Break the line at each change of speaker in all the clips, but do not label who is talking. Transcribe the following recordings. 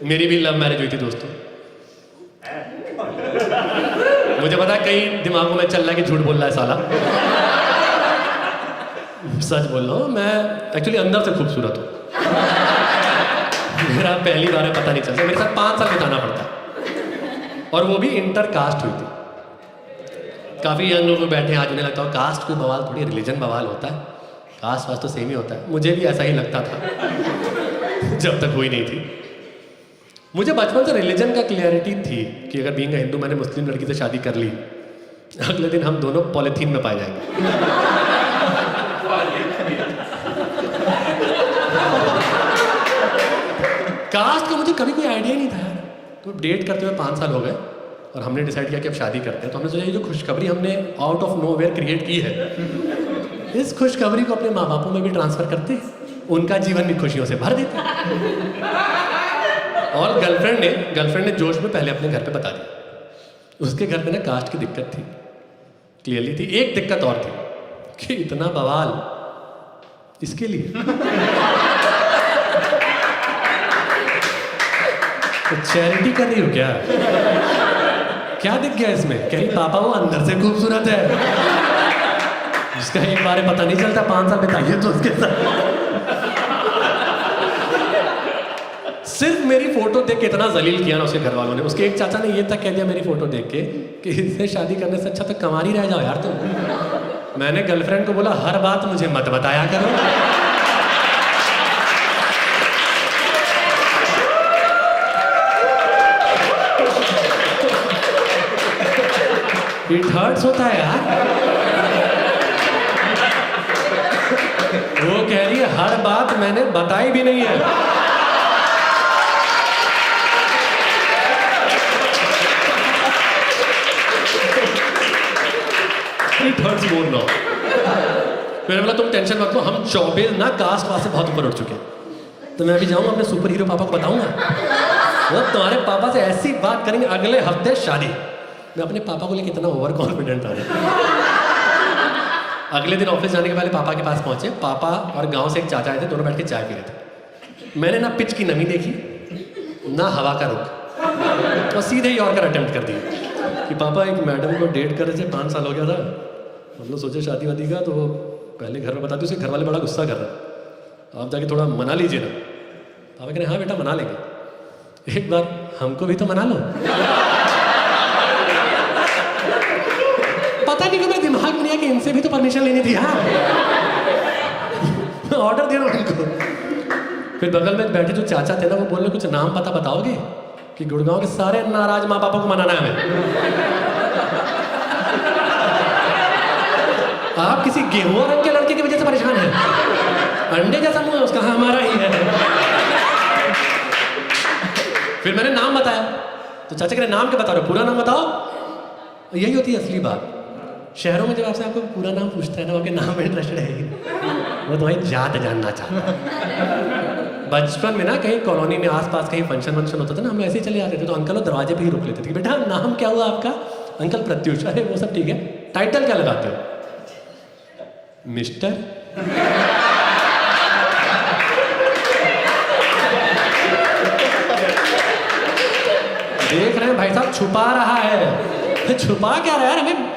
मेरी भी love marriage हुई थी दोस्तों। मुझे पता है कई दिमागों में चल रहा है कि झूठ बोल रहा है साला। सच बोल रहा हूँ, मैं एक्चुअली अंदर से खूबसूरत हूँ। मेरा पहली बार है, पता नहीं चलता। मेरे साथ 5 साल बिताना पड़ता, और वो भी इंटर कास्ट हुई थी। काफ़ी यंग लोग बैठे हैं, आज उन्हें लगता है कास्ट कोई बवाल थोड़ी, रिलीजन बवाल होता है, कास्ट वास्ट तो सेम ही होता है। मुझे भी ऐसा ही लगता था जब तक हुई नहीं थी। मुझे बचपन से रिलीजन का क्लियरिटी थी कि अगर बीइंग हिंदू मैंने मुस्लिम लड़की से शादी कर ली, अगले दिन हम दोनों पॉलिथीन में पाए जाएंगे। कास्ट का मुझे कभी कोई आइडिया ही नहीं था यार। तो डेट करते हुए 5 साल हो गए और हमने डिसाइड किया कि अब शादी करते हैं। तो हमने सोचा ये जो खुशखबरी हमने आउट ऑफ नोवेयर क्रिएट की है, इस खुशखबरी को अपने माँ बापों में भी ट्रांसफर करते, उनका जीवन भी खुशियों से भर देते। और गर्लफ्रेंड ने जोश में पहले अपने घर पे बता दिया। उसके घर में ना कास्ट की दिक्कत थी, क्लियरली थी। एक दिक्कत और थी कि इतना बवाल इसके लिए। तो चैरिटी कर रही हो क्या? क्या दिख गया इसमें? कह रही पापा वो अंदर से खूबसूरत है, जिसका एक बार पता नहीं चलता 5 साल बिताइए तो उसके साथ। सिर्फ मेरी फोटो देख के इतना जलील किया ना उसके घर वालों ने। उसके एक चाचा ने ये तक कह दिया मेरी फोटो देख के कि इससे शादी करने से अच्छा तो कमारी रह जाओ यार तुम। मैंने गर्लफ्रेंड को बोला हर बात मुझे मत बताया करो। इट हर्ट्स होता है यार। वो कह रही है हर बात मैंने बताई भी नहीं है। It hurts more now. मैंने बोला तुम टेंशन मत लो, हम 24 ना कास्ट वास्ट से बहुत ऊपर उठ चुके हैं। तो मैं अभी जाऊंगा अपने सुपर हीरो पापा को बताऊंगा, वो तुम्हारे पापा से ऐसी बात करेंगे, अगले हफ्ते शादी। मैं अपने पापा को लेकर इतना ओवर कॉन्फिडेंट था। अगले दिन ऑफिस जाने के पहले पापा के पास पहुंचे। पापा और गांव से एक चाचा आए थे, दोनों बैठ के चाय पी रहे थे। मैंने ना पिच की नमी देखी ना हवा का रुख, और सीधे यॉर्कर अटेम्प्ट कर दिया कि पापा एक मैडम को डेट कर रहे थे, 5 साल हो गया था, हम लोग सोचे शादी वादी का, तो वो पहले घर में बता दी, उसके घर वाले बड़ा गुस्सा कर रहे हैं, आप जाके थोड़ा मना लीजिए ना। पापा कह रहे हाँ बेटा मना लेंगे, एक बार हमको भी तो मना लो। पता नहीं कि मेरे दिमाग में नहीं है कि इनसे भी तो परमिशन लेनी थी। हाँ ऑर्डर दे रहा हूँ उनको। फिर बगल में बैठे जो चाचा थे ना, वो बोल रहे कुछ नाम पता बताओगे कि गुड़गांव के सारे नाराज माँ बापों को मनाना है हमें। आप किसी गेहूं रंग के लड़के की वजह से परेशान हैं? अंडे जैसा मुंह है उसका, हाँ हमारा ही है। फिर मैंने नाम बताया तो चाचा कह रहे नाम क्या बता रहे हो, पूरा नाम बताओ। यही होती है असली बात। शहरों में जब आपसे आपको पूरा नाम पूछता है ना, आपके नाम में इंटरेस्टेड है, वो तुम्हारी जात जानना चाहता है। बचपन में ना कहीं कॉलोनी में आसपास कहीं फंक्शन वंक्शन होता था ना, हम ऐसे ही चले जाते थे, तो अंकल वो दरवाजे पे ही रोक लेते थे कि बेटा नाम क्या हुआ आपका? अंकल प्रत्युष। अरे वो सब ठीक है, टाइटल क्या लगाते हो? मिस्टर। देख रहे हैं भाई साहब छुपा रहा है। छुपा क्या रहा है यार, हमें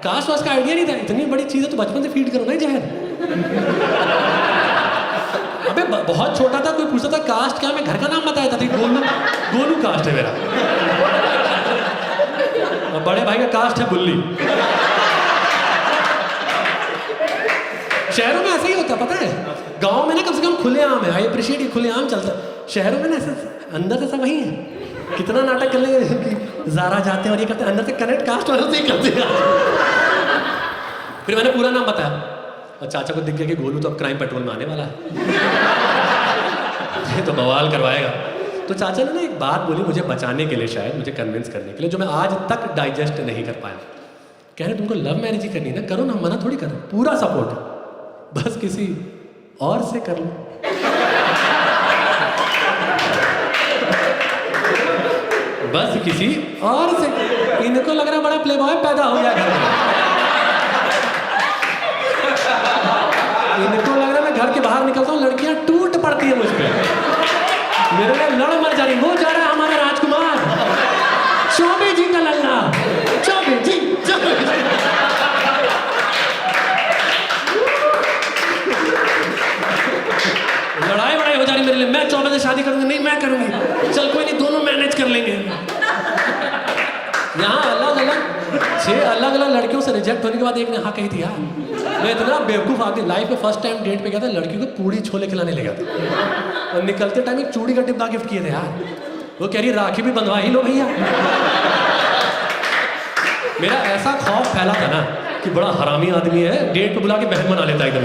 कास्ट वास्ट का आइडिया नहीं था। इतनी बड़ी चीज है तो बचपन से फीड करो ना जहर। अबे बहुत छोटा था, कोई पूछता था कास्ट क्या, मैं घर का नाम बताया था, गोलू कास्ट है मेरा। और बड़े भाई का कास्ट है बुल्ली। शहरों में ऐसा ही होता पता है, गांव में ना कम से कम खुलेआम है। आई अप्रिशिएट ये खुलेआम चलता है। शहरों में ना ऐसे अंदर से सब वही है। कितना नाटक कर लेंगे, ज़ारा जाते हैं और ये करते हैं, अंदर से कनेक्ट कास्ट वालों से ही करते हैं। फिर मैंने पूरा नाम बताया और चाचा को दिख गया कि गोलू तो अब क्राइम पेट्रोल में आने वाला है, ये तो बवाल करवाएगा। तो चाचा ने ना एक बात बोली मुझे बचाने के लिए, शायद मुझे कन्विंस करने के लिए, जो मैं आज तक डाइजेस्ट नहीं कर पाया। कह रहे तुमको लव मैरिज ही करनी ना, करो ना, मना थोड़ी कर रहे, पूरा सपोर्ट, बस किसी और से कर लो। बस किसी और से। इनको लग रहा बड़ा प्लेबॉय पैदा हो गया घर में। इनको लग रहा मैं घर के बाहर निकलता हूँ लड़कियां टूट पड़ती है मुझ पे, मेरे लिए लड़ मर जा रही, वो जा रहा करूंगी, चल कोई नहीं दोनों मैनेज कर लेंगे। यहाँ अलग अलग लड़कियों से रिजेक्ट होने के बाद एक ने हाँ कही थी यार। मैं इतना बेवकूफ़ आदमी, लाइफ में फर्स्ट टाइम डेट पे गया था, लड़की को पूड़ी छोले खिलाने ले गया था और निकलते टाइम एक चूड़ी का डिब्बा गिफ्ट किए थे यार। वो कह रही राखी भी बंधवा ही लो भैया। मेरा ऐसा खौफ फैला था ना कि बड़ा हरामी आदमी है, डेट पे बुला के बहन बना लेता एकदम।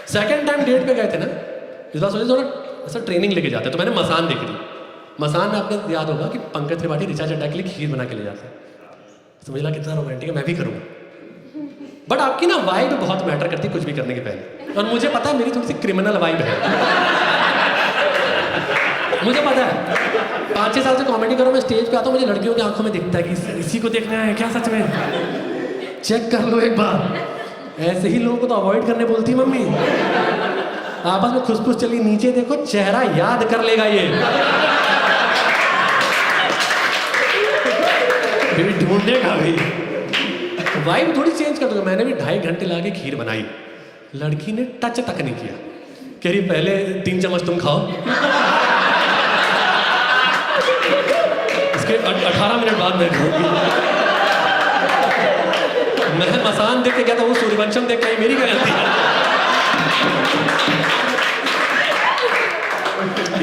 सेकेंड टाइम डेट पे गए थे ना, इस बार सोचे थोड़ा ऐसा ट्रेनिंग लेके जाते, तो मैंने मसान देख ली। मसान में आपको याद होगा कि पंकज त्रिपाठी ऋचा चड्ढा के लिए खीर बना के ले जाते हैं। समझ ला कितना रोमांटिक है, मैं भी करूँगा। बट आपकी ना वाइब बहुत मैटर करती है कुछ भी करने के पहले, और मुझे पता है मेरी थोड़ी सी क्रिमिनल वाइब है। मुझे पता है 5-6 साल से कॉमेडी करो, मैं स्टेज पे आता हूँ, मुझे लड़कियों की आंखों में दिखता है कि इसी को देखना है क्या सच में, चेक कर लो एक बार। ऐसे ही लोगों को तो अवॉइड करने बोलती मम्मी। आपस में खुसफुस चली, नीचे देखो चेहरा याद कर लेगा ये, फिर ढूंढेगा भी। वाइब थोड़ी चेंज कर दूंगा। मैंने भी 2.5 घंटे लाके खीर बनाई, लड़की ने टच तक नहीं किया। कह रही पहले 3 चम्मच तुम खाओ, इसके 18 मिनट बाद मैं खाऊंगी। मैं मसान देख के गया था, वो सूर्यवंशम देख के आई, मेरी क्या गलती है।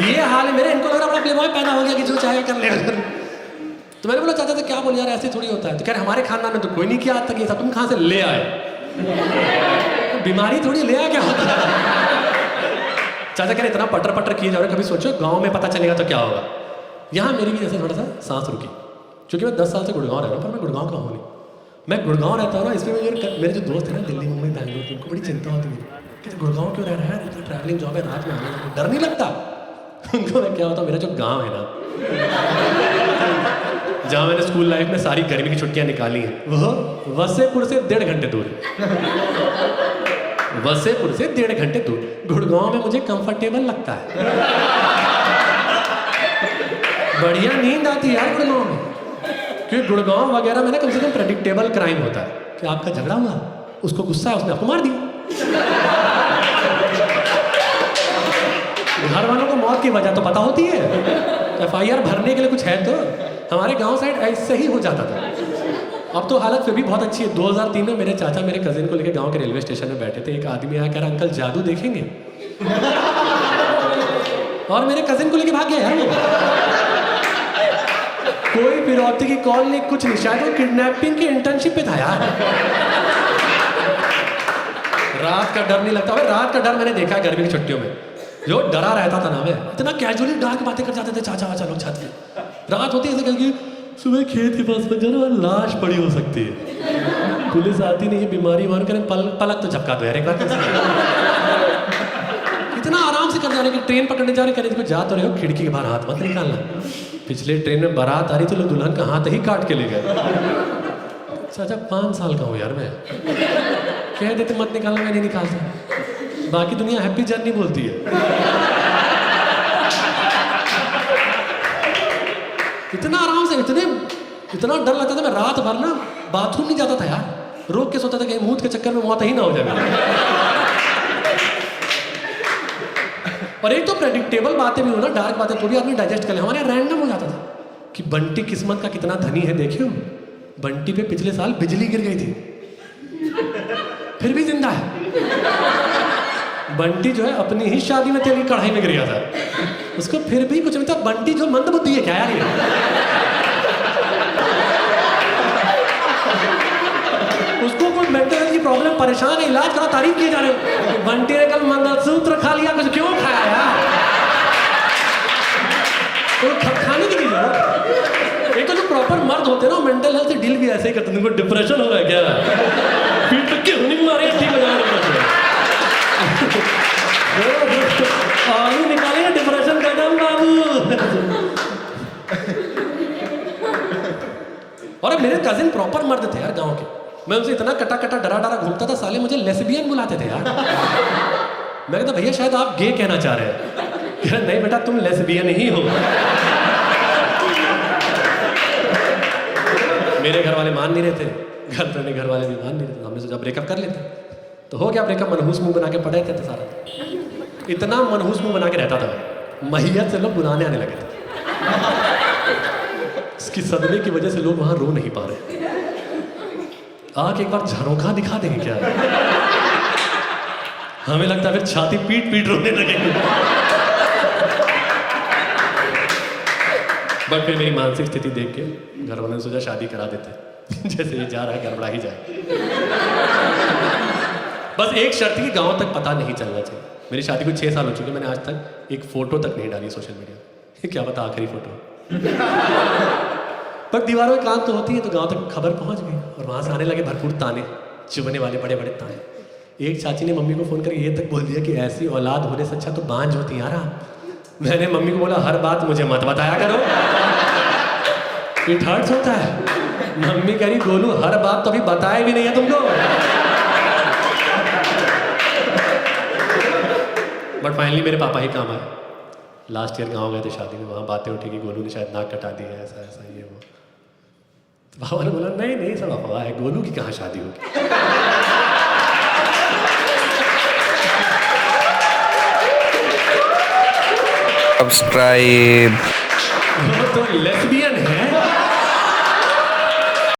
ये हाल है मेरे, इनको लग रहा है प्लेबॉय पैदा हो गया कि जो चाहे कर ले। तो मैंने बोला चाचा से क्या बोल यार, ऐसे थोड़ी होता है। तो कह रहे हमारे खानदान में तो कोई नहीं किया आज तक ये सब, तुम कहाँ से ले आए? बीमारी थोड़ी ले आया क्या होता है। चाचा कह रहे इतना पटर पटर किए जा रहे, कभी सोचो गाँव में पता चलेगा तो क्या होगा। यहाँ मेरी भी जैसे थोड़ा सा सांस रुकी, क्योंकि मैं 10 साल से गुड़गांव रह रहा हूँ, पर मैं गुड़गांव का हूँ नहीं। मैं गुड़गांव रहता हूँ ना, इसमें मेरे जो दोस्त हैं ना दिल्ली मुंबई बैंगलोर के, उनको बड़ी चिंता होती है कि गुड़गांव क्यों रह रहा है, इतना ट्रैवलिंग जॉब है, रात में आने में डर नहीं लगता। उनको मैं क्या होता, मेरा जो गांव है ना, जहाँ मैंने स्कूल लाइफ में सारी गर्मी की छुट्टियां निकाली हैं, वो वसेपुर से 1.5 घंटे दूर है। वसेपुर से 1.5 घंटे दूर। गुड़गांव में मुझे कंफर्टेबल लगता है, बढ़िया नींद आती है यार गुड़गांव में। क्योंकि गुड़गांव वगैरह में ना कम से कम प्रेडिक्टेबल क्राइम होता है कि आपका झगड़ा हुआ, उसको गुस्सा है, उसने आपको मार दिया। घर वालों को मौत की वजह तो पता होती है, FIR भरने के लिए कुछ है तो। हमारे गांव साइड ऐसे ही हो जाता था। अब तो हालत फिर भी बहुत अच्छी है। 2003 में मेरे चाचा मेरे कजिन को लेकर गांव के रेलवे स्टेशन में बैठे थे। एक आदमी आया कह रहा अंकल जादू देखेंगे, और मेरे कजिन को लेके भाग गया यार। कोई फिरौती की कॉल नहीं, कुछ नहीं, शायद वो किडनैपिंग की इंटर्नशिप पे था यार। रात का डर नहीं लगता भाई, रात का डर मैंने देखा है गर्मी की छुट्टियों में। जो डरा रहता था ना, मैं इतना कैजुअली डार्क बातें कर जाते थे चाचा वाचा लोग छत पे। रात होती है ऐसे करके, सुबह खेत के पास में जाना, लाश पड़ी हो सकती है, पुलिस आती नहीं है, बीमारी मान कर पलक तो झपका दो यार एक बार। इतना आराम से कर जा रहे कि ट्रेन पकड़ने जा रहे, कह रहे जा तो रहे हो, खिड़की के बाहर हाथ मत निकालना। पिछले ट्रेन में बारात आ रही थी, लोग दुल्हन का हाथ ही काट के ले गए। चाचा 5 साल का हूँ यार मैं, कह देते मत निकालना, मैं नहीं निकालता। बाकी दुनिया हैप्पी जर्नी बोलती है। इतना आराम से, इतना डर लगता था, मैं रात भर ना बाथरूम नहीं जाता था यार, रोक के सोता था कि मूत के चक्कर में मौत ही ना हो जाए। और एक तो प्रेडिक्टेबल बातें भी हो ना, डार्क बातें, तो भी आदमी डाइजेस्ट कर ले। हमारे रैंडम हो जाता था कि बंटी किस्मत का कितना धनी है, देखियो बंटी पे पिछले साल बिजली गिर गई थी, फिर भी जिंदा है। बंटी जो है अपनी ही शादी में तेल की कढ़ाई में गिर गया था, उसको फिर भी कुछ नहीं था। बंटी जो मंद बुद्धि है क्या यार ये? उसको कोई मेंटल हेल्थ की प्रॉब्लम, परेशान है, इलाज करा, तारीफ किए जा रहे हो। बंटी ने कल मंगलसूत्र खा लिया, कुछ क्यों खाया यार? तो खाने की चीज है। एक तो जो प्रॉपर मर्द होते हैं ना, मेंटल हेल्थ से डील भी ऐसे ही करते हैं। उनको डिप्रेशन हो रहा है क्या, पीठ पे क्यों नहीं मारे, ठीक बजा रहे आलू निकालिए, डिप्रेशन का दम बाबू। और मेरे कजिन प्रॉपर मर्द थे यार गांव के, मैं उनसे इतना कटा कटा डरा डरा घूमता था, साले मुझे लेस्बियन बुलाते थे यार। मैं कहता भैया शायद आप गे कहना चाह रहे हैं। नहीं बेटा तुम लेस्बियन ही हो। मेरे घर वाले मान नहीं रहे थे, घर वाले भी मान नहीं रहे थे। हमने सोचा ब्रेकअप कर लेते। तो हो गया ब्रेकअप, मनहूस मुंह बना के पड़े थे सारा। इतना मनहूस मुंह बना के रहता था मैं, मैयत से लोग बुलाने आने लगे थे। इसकी सदमे की वजह से लोग वहां रो नहीं पा रहे। आके एक बार झरोखा दिखा देंगे क्या? हमें लगता है फिर छाती पीट पीट रोने लगेंगे। बट फिर मेरी मानसिक स्थिति देख के घर वालों ने सोचा शादी करा देते। जैसे ये जा रहा है गड़बड़ा ही जाए। बस एक शर्त थी कि गांव तक पता नहीं चलना चाहिए। मेरी शादी को 6 साल हो चुके, मैंने आज तक एक फोटो तक नहीं डाली सोशल मीडिया। क्या पता आखिरी फोटो। पर दीवारों में काम तो होती है, तो गांव तक खबर पहुंच गई और वहां से आने लगे भरपूर ताने, चुभने वाले बड़े बड़े ताने। एक चाची ने मम्मी को फोन करके ये तक बोल दिया कि ऐसी औलाद होने से अच्छा तो बांझ होती यार। मैंने मम्मी को बोला हर बात मुझे मत बताया करो, इट हर्ट्स होता है। मम्मी कह रही गोलू हर बात तो अभी बताया भी नहीं है तुमको। बट फाइनली मेरे पापा ही काम आए। लास्ट ईयर गांव गए थे शादी में, वहाँ बातें उठी कि गोलू ने शायद नाक कटा दी है, ऐसा ऐसा ये वो। तो पापा ने बोला नहीं नहीं सब अफवाह है, गोलू की कहाँ शादी होगी।
सब्सक्राइब।
वो तो लेस्बियन है।